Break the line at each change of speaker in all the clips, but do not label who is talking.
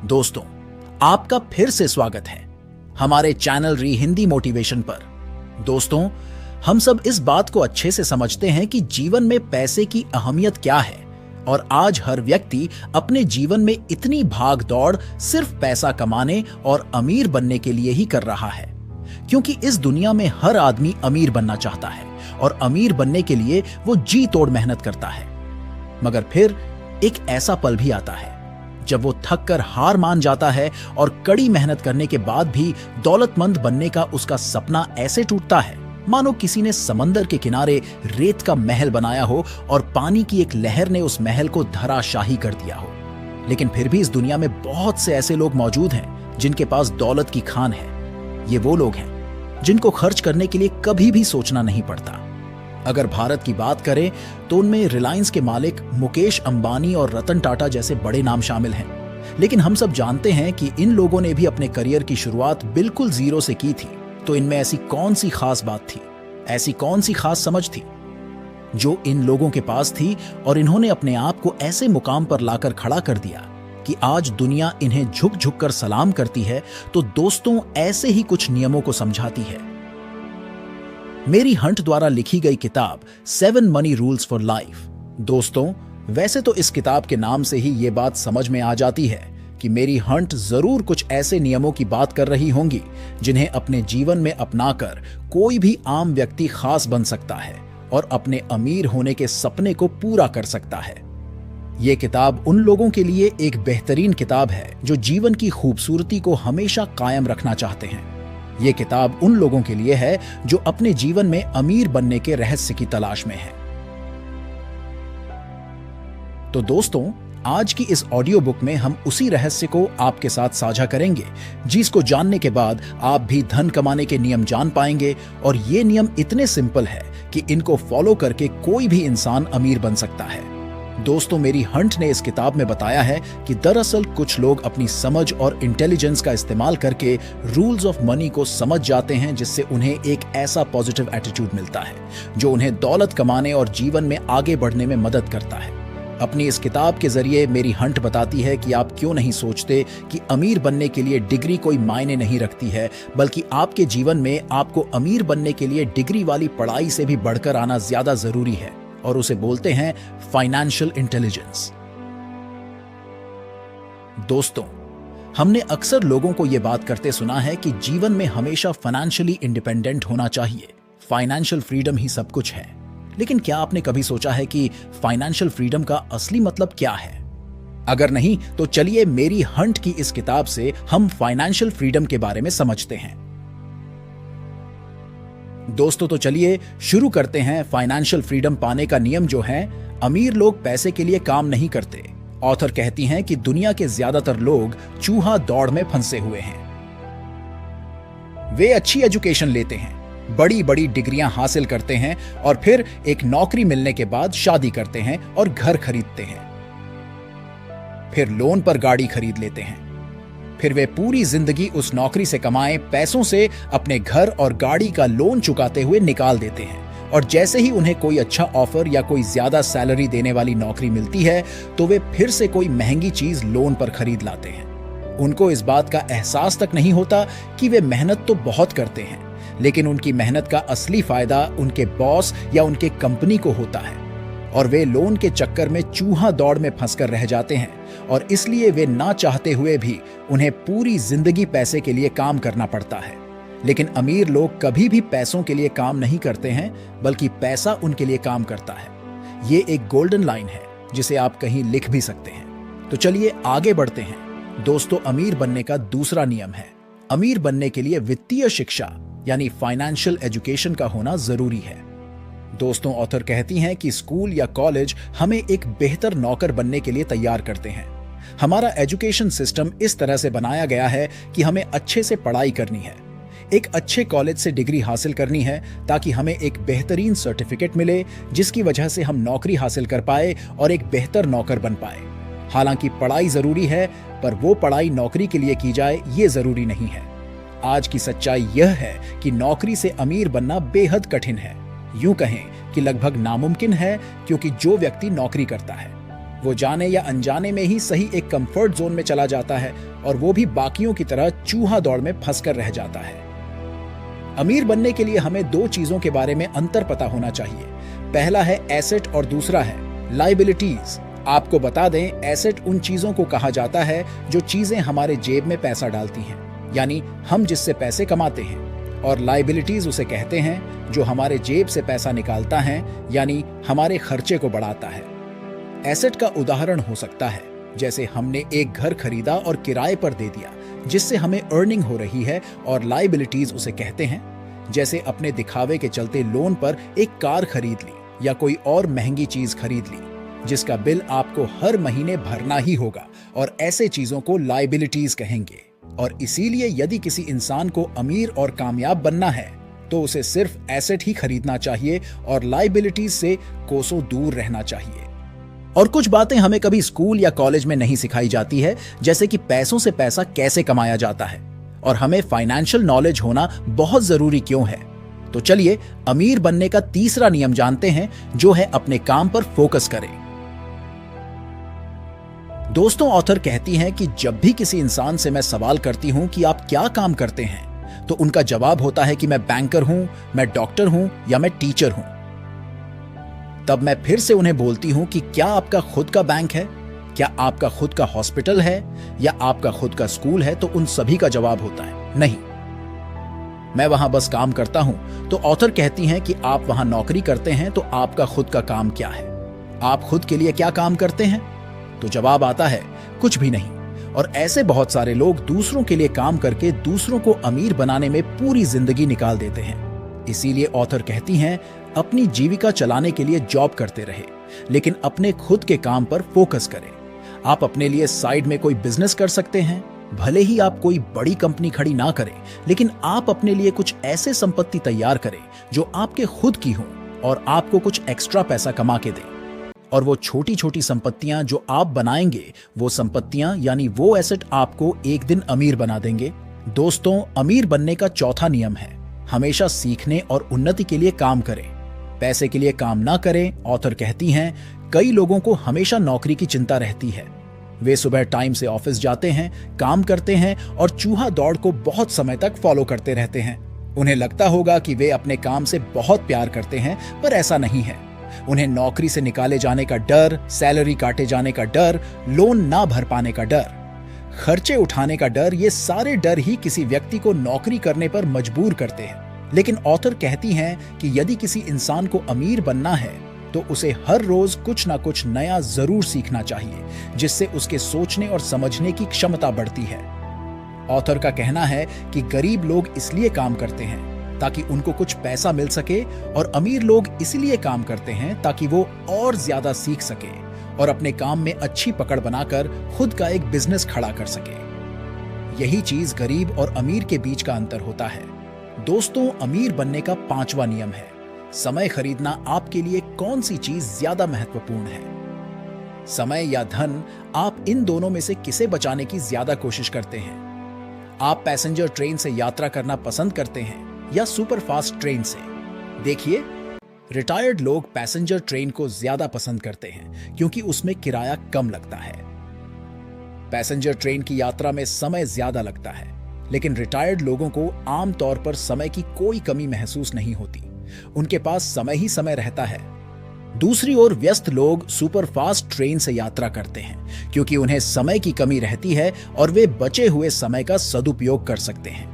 दोस्तों, आपका फिर से स्वागत है हमारे चैनल री हिंदी मोटिवेशन पर। दोस्तों, हम सब इस बात को अच्छे से समझते हैं कि जीवन में पैसे की अहमियत क्या है और आज हर व्यक्ति अपने जीवन में इतनी भाग दौड़ सिर्फ पैसा कमाने और अमीर बनने के लिए ही कर रहा है, क्योंकि इस दुनिया में हर आदमी अमीर बनना चाहता है और अमीर बनने के लिए वो जी तोड़ मेहनत करता है। मगर फिर एक ऐसा पल भी आता है जब वो थक कर हार मान जाता है और कड़ी मेहनत करने के बाद भी दौलतमंद बनने का उसका सपना ऐसे टूटता है मानो किसी ने समंदर के किनारे रेत का महल बनाया हो और पानी की एक लहर ने उस महल को धराशाही कर दिया हो। लेकिन फिर भी इस दुनिया में बहुत से ऐसे लोग मौजूद हैं जिनके पास दौलत की खान है। ये वो लोग हैं जिनको खर्च करने के लिए कभी भी सोचना नहीं पड़ता। अगर भारत की बात करें तो उनमें रिलायंस के मालिक मुकेश अंबानी और रतन टाटा जैसे बड़े नाम शामिल हैं। लेकिन हम सब जानते हैं कि इन लोगों ने भी अपने करियर की शुरुआत बिल्कुल जीरो से की थी। तो इनमें ऐसी कौन सी खास बात थी, ऐसी कौन सी खास समझ थी जो इन लोगों के पास थी और इन्होंने अपने आप को ऐसे मुकाम पर लाकर खड़ा कर दिया कि आज दुनिया इन्हें झुक झुक कर सलाम करती है। तो दोस्तों, ऐसे ही कुछ नियमों को समझाती है मेरी हंट द्वारा लिखी गई किताब 7 मनी रूल्स फॉर लाइफ। दोस्तों, वैसे तो इस किताब के नाम से ही ये बात समझ में आ जाती है कि मेरी हंट जरूर कुछ ऐसे नियमों की बात कर रही होंगी जिन्हें अपने जीवन में अपनाकर कोई भी आम व्यक्ति खास बन सकता है और अपने अमीर होने के सपने को पूरा कर सकता है। ये किताब उन लोगों के लिए एक बेहतरीन किताब है जो जीवन की खूबसूरती को हमेशा कायम रखना चाहते हैं। ये किताब उन लोगों के लिए है जो अपने जीवन में अमीर बनने के रहस्य की तलाश में है। तो दोस्तों, आज की इस ऑडियो बुक में हम उसी रहस्य को आपके साथ साझा करेंगे जिसको जानने के बाद आप भी धन कमाने के नियम जान पाएंगे। और ये नियम इतने सिंपल है कि इनको फॉलो करके कोई भी इंसान अमीर बन सकता है। दोस्तों, मेरी हंट ने इस किताब में बताया है कि दरअसल कुछ लोग अपनी समझ और इंटेलिजेंस का इस्तेमाल करके रूल्स ऑफ मनी को समझ जाते हैं, जिससे उन्हें एक ऐसा पॉजिटिव एटीट्यूड मिलता है जो उन्हें दौलत कमाने और जीवन में आगे बढ़ने में मदद करता है। अपनी इस किताब के जरिए मेरी हंट बताती है कि आप क्यों नहीं सोचते कि अमीर बनने के लिए डिग्री कोई मायने नहीं रखती है, बल्कि आपके जीवन में आपको अमीर बनने के लिए डिग्री वाली पढ़ाई से भी बढ़कर आना ज्यादा जरूरी है, और उसे बोलते हैं फाइनेंशियल इंटेलिजेंस। दोस्तों, हमने अक्सर लोगों को यह बात करते सुना है कि जीवन में हमेशा फाइनेंशियली इंडिपेंडेंट होना चाहिए, फाइनेंशियल फ्रीडम ही सब कुछ है। लेकिन क्या आपने कभी सोचा है कि फाइनेंशियल फ्रीडम का असली मतलब क्या है? अगर नहीं तो चलिए मेरी हंट की इस किताब से हम फाइनेंशियल फ्रीडम के बारे में समझते हैं। दोस्तों, तो चलिए शुरू करते हैं। फाइनेंशियल फ्रीडम पाने का नियम जो है, अमीर लोग पैसे के लिए काम नहीं करते। ऑथर कहती हैं कि दुनिया के ज्यादातर लोग चूहा दौड़ में फंसे हुए हैं। वे अच्छी एजुकेशन लेते हैं, बड़ी बड़ी डिग्रियां हासिल करते हैं और फिर एक नौकरी मिलने के बाद शादी करते हैं और घर खरीदते हैं। फिर लोन पर गाड़ी खरीद लेते हैं। फिर वे पूरी जिंदगी उस नौकरी से कमाए पैसों से अपने घर और गाड़ी का लोन चुकाते हुए निकाल देते हैं। और जैसे ही उन्हें कोई अच्छा ऑफर या कोई ज्यादा सैलरी देने वाली नौकरी मिलती है तो वे फिर से कोई महंगी चीज लोन पर खरीद लाते हैं। उनको इस बात का एहसास तक नहीं होता कि वे मेहनत तो बहुत करते हैं, लेकिन उनकी मेहनत का असली फायदा उनके बॉस या उनके कंपनी को होता है, और वे लोन के चक्कर में चूहा दौड़ में फंसकर रह जाते हैं। और इसलिए वे ना चाहते हुए भी उन्हें पूरी जिंदगी पैसे के लिए काम करना पड़ता है। लेकिन अमीर लोग कभी भी पैसों के लिए काम नहीं करते हैं, बल्कि पैसा उनके लिए काम करता है। ये एक गोल्डन लाइन है जिसे आप कहीं लिख भी सकते हैं। तो चलिए आगे बढ़ते हैं। दोस्तों, अमीर बनने का दूसरा नियम है, अमीर बनने के लिए वित्तीय शिक्षा यानी फाइनेंशियल एजुकेशन का होना जरूरी है। दोस्तों, ऑथर कहती हैं कि स्कूल या कॉलेज हमें एक बेहतर नौकर बनने के लिए तैयार करते हैं। हमारा एजुकेशन सिस्टम इस तरह से बनाया गया है कि हमें अच्छे से पढ़ाई करनी है, एक अच्छे कॉलेज से डिग्री हासिल करनी है ताकि हमें एक बेहतरीन सर्टिफिकेट मिले, जिसकी वजह से हम नौकरी हासिल कर पाए और एक बेहतर नौकर बन पाए। हालांकि पढ़ाई जरूरी है, पर वो पढ़ाई नौकरी के लिए की जाए ये जरूरी नहीं है। आज की सच्चाई यह है कि नौकरी से अमीर बनना बेहद कठिन है, यूं कहें कि लगभग नामुमकिन है, क्योंकि जो व्यक्ति नौकरी करता है वो जाने या अनजाने में ही सही एक कंफर्ट जोन में चला जाता है और वो भी बाकियों की तरह चूहा दौड़ में फंसकर रह जाता है। अमीर बनने के लिए हमें दो चीजों के बारे में अंतर पता होना चाहिए। पहला है एसेट और दूसरा है लायबिलिटीज। आपको बता दें, एसेट उन चीजों को कहा जाता है जो चीजें हमारे जेब में पैसा डालती हैं, यानी हम जिससे पैसे कमाते हैं, और लायबिलिटीज उसे कहते हैं जो हमारे जेब से पैसा निकालता है, यानी हमारे खर्चे को बढ़ाता है। एसेट का उदाहरण हो सकता है जैसे हमने एक घर खरीदा और किराए पर दे दिया जिससे हमें अर्निंग हो रही है, और लायबिलिटीज उसे कहते हैं जैसे अपने दिखावे के चलते लोन पर एक कार खरीद ली या कोई और महंगी चीज खरीद ली जिसका बिल आपको हर महीने भरना ही होगा, और ऐसे चीजों को लायबिलिटीज कहेंगे। और इसीलिए यदि किसी इंसान को अमीर और कामयाब बनना है तो उसे सिर्फ एसेट ही खरीदना चाहिए और लायबिलिटीज से कोसों दूर रहना चाहिए। और कुछ बातें हमें कभी स्कूल या कॉलेज में नहीं सिखाई जाती है, जैसे कि पैसों से पैसा कैसे कमाया जाता है और हमें फाइनेंशियल नॉलेज होना बहुत जरूरी क्यों है। तो चलिए अमीर बनने का तीसरा नियम जानते हैं, जो है अपने काम पर फोकस करें। दोस्तों, ऑथर कहती हैं कि जब भी किसी इंसान से मैं सवाल करती हूं कि आप क्या काम करते हैं, तो उनका जवाब होता है कि मैं बैंकर हूं, मैं डॉक्टर हूं या मैं टीचर हूं। तब मैं फिर से उन्हें बोलती हूं कि क्या आपका खुद का बैंक है, क्या आपका खुद का हॉस्पिटल है या आपका खुद का स्कूल है, तो उन सभी का जवाब होता है नहीं, मैं वहां बस काम करता हूं। तो ऑथर कहती हैं कि आप वहां नौकरी करते हैं, तो आपका खुद का काम क्या है, आप खुद के लिए क्या काम करते हैं? तो जवाब आता है कुछ भी नहीं। और ऐसे बहुत सारे लोग दूसरों के लिए काम करके दूसरों को अमीर बनाने में पूरी जिंदगी निकाल देते हैं। इसीलिए ऑथर कहती हैं अपनी जीविका चलाने के लिए जॉब करते रहे, लेकिन अपने खुद के काम पर फोकस करें। आप अपने लिए साइड में कोई बिजनेस कर सकते हैं, भले ही आप कोई बड़ी कंपनी खड़ी ना करें, लेकिन आप अपने लिए कुछ ऐसे संपत्ति तैयार करें जो आपके खुद की हो और आपको कुछ एक्स्ट्रा पैसा कमा के दें। और वो छोटी छोटी संपत्तियां जो आप बनाएंगे, वो संपत्तियां यानी वो एसेट आपको एक दिन अमीर बना देंगे। दोस्तों, अमीर बनने का चौथा नियम है हमेशा सीखने और उन्नति के लिए काम करें, पैसे के लिए काम ना करें। ऑथर कहती हैं कई लोगों को हमेशा नौकरी की चिंता रहती है। वे सुबह टाइम से ऑफिस जाते हैं, काम करते हैं और चूहा दौड़ को बहुत समय तक फॉलो करते रहते हैं। उन्हें लगता होगा कि वे अपने काम से बहुत प्यार करते हैं, पर ऐसा नहीं है। उन्हें नौकरी से निकाले जाने का डर, सैलरी काटे जाने का डर, लोन ना भर पाने का डर, खर्चे उठाने का डर, ये सारे डर ही किसी व्यक्ति को नौकरी करने पर मजबूर करते हैं। लेकिन ऑथर कहती हैं कि यदि किसी इंसान को अमीर बनना है तो उसे हर रोज कुछ ना कुछ नया जरूर सीखना चाहिए, जिससे उसके सोचने और समझने की क्षमता बढ़ती है। ऑथर का कहना है कि गरीब लोग इसलिए काम करते हैं ताकि उनको कुछ पैसा मिल सके, और अमीर लोग इसलिए काम करते हैं ताकि वो और ज्यादा सीख सके और अपने काम में अच्छी पकड़ बनाकर खुद का एक बिजनेस खड़ा कर सके। यही चीज गरीब और अमीर के बीच का अंतर होता है। दोस्तों, अमीर बनने का पांचवा नियम है समय खरीदना आपके लिए कौन सी चीज ज्यादा महत्वपूर्ण है। समय या धन, आप इन दोनों में से किसे बचाने की ज्यादा कोशिश करते हैं? आप पैसेंजर ट्रेन से यात्रा करना पसंद करते हैं या सुपरफास्ट ट्रेन से? देखिए, रिटायर्ड लोग पैसेंजर ट्रेन को ज्यादा पसंद करते हैं क्योंकि उसमें किराया कम लगता है। पैसेंजर ट्रेन की यात्रा में समय ज्यादा लगता है, लेकिन रिटायर्ड लोगों को आमतौर पर समय की कोई कमी महसूस नहीं होती, उनके पास समय ही समय रहता है। दूसरी ओर व्यस्त लोग सुपरफास्ट ट्रेन से यात्रा करते हैं क्योंकि उन्हें समय की कमी रहती है और वे बचे हुए समय का सदुपयोग कर सकते हैं।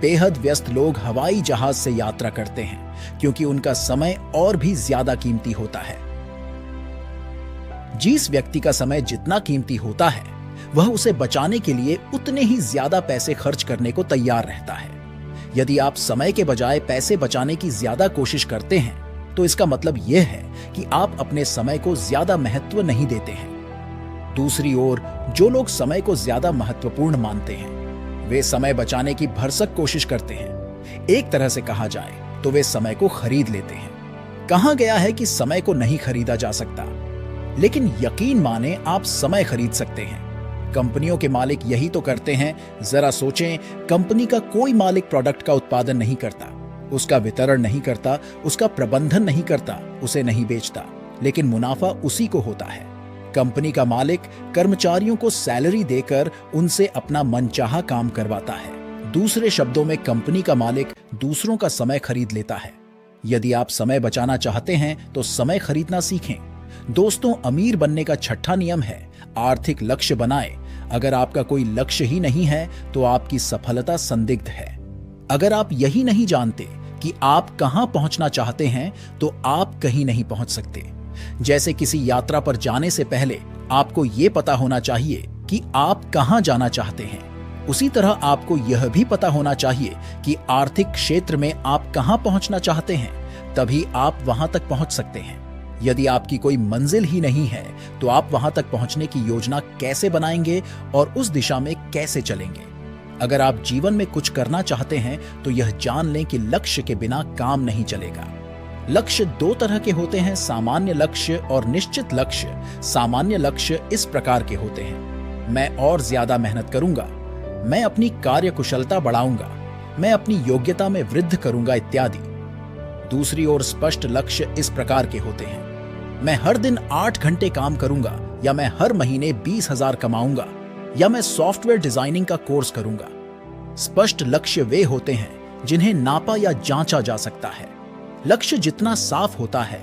बेहद व्यस्त लोग हवाई जहाज से यात्रा करते हैं क्योंकि उनका समय और भी ज्यादा कीमती होता है। जिस व्यक्ति का समय जितना कीमती होता है, वह उसे बचाने के लिए उतने ही ज्यादा पैसे खर्च करने को तैयार रहता है। यदि आप समय के बजाय पैसे बचाने की ज्यादा कोशिश करते हैं, तो इसका मतलब यह है कि आप अपने समय को ज्यादा महत्व नहीं देते हैं। दूसरी ओर जो लोग समय को ज्यादा महत्वपूर्ण मानते हैं, वे समय बचाने की भरसक कोशिश करते हैं। एक तरह से कहा जाए तो वे समय को खरीद लेते हैं। कहा गया है कि समय को नहीं खरीदा जा सकता, लेकिन यकीन माने आप समय खरीद सकते हैं। कंपनियों के मालिक यही तो करते हैं। जरा सोचें, कंपनी का कोई मालिक प्रोडक्ट का उत्पादन नहीं करता, उसका वितरण नहीं करता, उसका प्रबंधन नहीं करता, उसे नहीं बेचता, लेकिन मुनाफा उसी को होता है। कंपनी का मालिक कर्मचारियों को सैलरी देकर उनसे अपना मनचाहा काम करवाता है। दूसरे शब्दों में कंपनी का मालिक दूसरों का समय खरीद लेता है। यदि आप समय बचाना चाहते हैं तो समय खरीदना सीखें। दोस्तों, अमीर बनने का छठा नियम है आर्थिक लक्ष्य बनाएं। अगर आपका कोई लक्ष्य ही नहीं है तो आपकी सफलता संदिग्ध है। अगर आप यही नहीं जानते कि आप कहां पहुंचना चाहते हैं तो आप कहीं नहीं पहुंच सकते। जैसे किसी यात्रा पर जाने से पहले आपको यह पता होना चाहिए कि आप कहां जाना चाहते हैं, उसी तरह आपको यह भी पता होना चाहिए कि आर्थिक क्षेत्र में आप कहां पहुंचना चाहते हैं, तभी आप वहां तक पहुंच सकते हैं। यदि आपकी कोई मंजिल ही नहीं है तो आप वहां तक पहुंचने की योजना कैसे बनाएंगे और उस दिशा में कैसे चलेंगे? अगर आप जीवन में कुछ करना चाहते हैं तो यह जान लें कि लक्ष्य के बिना काम नहीं चलेगा। लक्ष्य दो तरह के होते हैं, सामान्य लक्ष्य और निश्चित लक्ष्य। सामान्य लक्ष्य इस प्रकार के होते हैं: मैं और ज्यादा मेहनत करूंगा, मैं अपनी कार्य कुशलता बढ़ाऊंगा, मैं अपनी योग्यता में वृद्धि करूंगा इत्यादि। दूसरी ओर स्पष्ट लक्ष्य इस प्रकार के होते हैं: मैं हर दिन 8 घंटे काम करूंगा, या मैं हर महीने 20,000 कमाऊंगा, या मैं सॉफ्टवेयर डिजाइनिंग का कोर्स करूंगा। स्पष्ट लक्ष्य वे होते हैं जिन्हें नापा या जांचा जा सकता है। लक्ष्य जितना साफ होता है,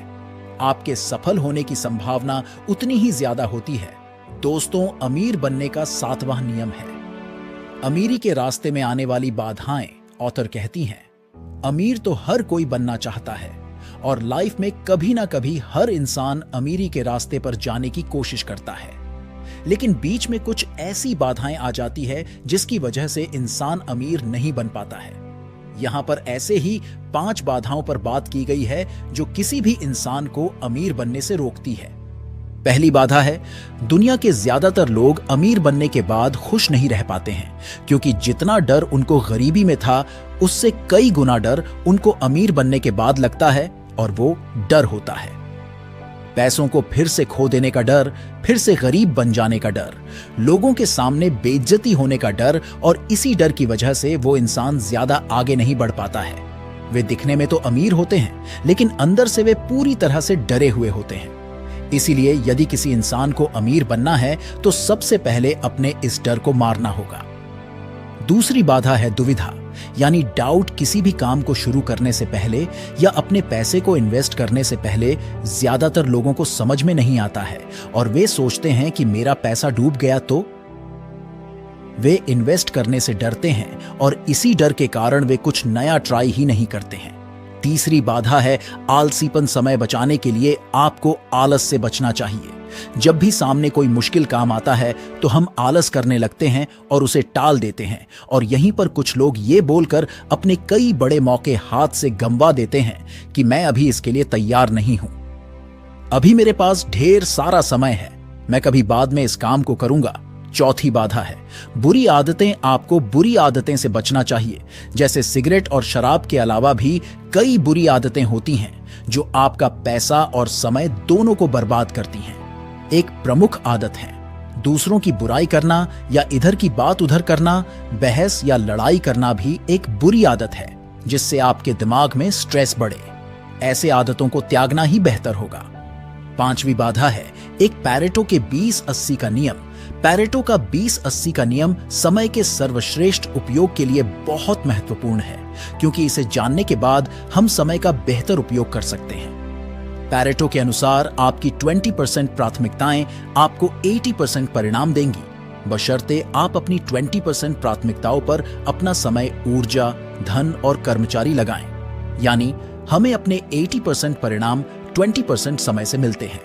आपके सफल होने की संभावना उतनी ही ज्यादा होती है। दोस्तों, अमीर बनने का 7वां नियम है अमीरी के रास्ते में आने वाली बाधाएं। ऑथर कहती हैं, अमीर तो हर कोई बनना चाहता है और लाइफ में कभी ना कभी हर इंसान अमीरी के रास्ते पर जाने की कोशिश करता है, लेकिन बीच में कुछ ऐसी बाधाएं आ जाती है जिसकी वजह से इंसान अमीर नहीं बन पाता है। यहां पर ऐसे ही 5 बाधाओं पर बात की गई है जो किसी भी इंसान को अमीर बनने से रोकती है। पहली बाधा है, दुनिया के ज्यादातर लोग अमीर बनने के बाद खुश नहीं रह पाते हैं, क्योंकि जितना डर उनको गरीबी में था उससे कई गुना डर उनको अमीर बनने के बाद लगता है, और वो डर होता है पैसों को फिर से खो देने का डर, फिर से गरीब बन जाने का डर, लोगों के सामने बेइज्जती होने का डर, और इसी डर की वजह से वो इंसान ज्यादा आगे नहीं बढ़ पाता है। वे दिखने में तो अमीर होते हैं, लेकिन अंदर से वे पूरी तरह से डरे हुए होते हैं। इसीलिए यदि किसी इंसान को अमीर बनना है तो सबसे पहले अपने इस डर को मारना होगा। दूसरी बाधा है दुविधा, यानी डाउट। किसी भी काम को शुरू करने से पहले या अपने पैसे को इन्वेस्ट करने से पहले ज्यादातर लोगों को समझ में नहीं आता है और वे सोचते हैं कि मेरा पैसा डूब गया तो। वे इन्वेस्ट करने से डरते हैं और इसी डर के कारण वे कुछ नया ट्राई ही नहीं करते हैं। तीसरी बाधा है आलसीपन। समय बचाने के लिए आपको आलस से बचना चाहिए। जब भी सामने कोई मुश्किल काम आता है तो हम आलस करने लगते हैं और उसे टाल देते हैं, और यहीं पर कुछ लोग ये बोलकर अपने कई बड़े मौके हाथ से गंवा देते हैं कि मैं अभी इसके लिए तैयार नहीं हूं, अभी मेरे पास ढेर सारा समय है, मैं कभी बाद में इस काम को करूंगा। चौथी बाधा है बुरी आदतें। आपको बुरी आदतें से बचना चाहिए। जैसे सिगरेट और शराब के अलावा भी कई बुरी आदतें होती हैं जो आपका पैसा और समय दोनों को बर्बाद करती हैं। एक प्रमुख आदत है दूसरों की बुराई करना या इधर की बात उधर करना। बहस या लड़ाई करना भी एक बुरी आदत है जिससे आपके दिमाग में स्ट्रेस बढ़े। ऐसे आदतों को त्यागना ही बेहतर होगा। पांचवी बाधा है एक पैरेटो के 20-80 का नियम। पैरेटो का 20-80 का नियम समय के सर्वश्रेष्ठ उपयोग के लिए बहुत महत्वपूर्ण है, क्योंकि इसे जानने के बाद हम समय का बेहतर उपयोग कर सकते हैं। पैरेटो के अनुसार आपकी 20% प्राथमिकताएं आपको 80% परिणाम देंगी, बशर्ते आप अपनी 20% प्राथमिकताओं पर अपना समय, ऊर्जा, धन और कर्मचारी लगाएं। यानी हमें अपने 80% परिणाम 20% समय से मिलते हैं।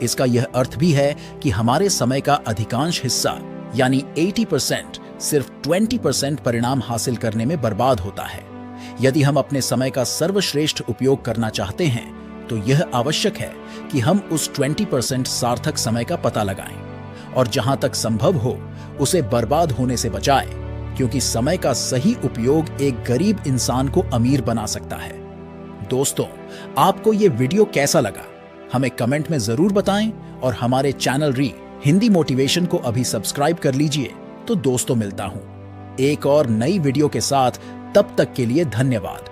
इसका यह अर्थ भी है कि हमारे समय का अधिकांश हिस्सा यानी 80% सिर्फ 20% परिणाम हासिल करने में बर्बाद होता है। यदि हम अपने समय का सर्वश्रेष्ठ उपयोग करना चाहते हैं तो यह आवश्यक है कि हम उस 20% सार्थक समय का पता लगाएं और जहां तक संभव हो उसे बर्बाद होने से बचाएं, क्योंकि समय का सही उपयोग एक गरीब इंसान को अमीर बना सकता है। दोस्तों, आपको यह वीडियो कैसा लगा हमें कमेंट में जरूर बताएं और हमारे चैनल री हिंदी मोटिवेशन को अभी सब्सक्राइब कर लीजिए। तो दोस्तों, मिलता हूं एक और नई वीडियो के साथ। तब तक के लिए धन्यवाद।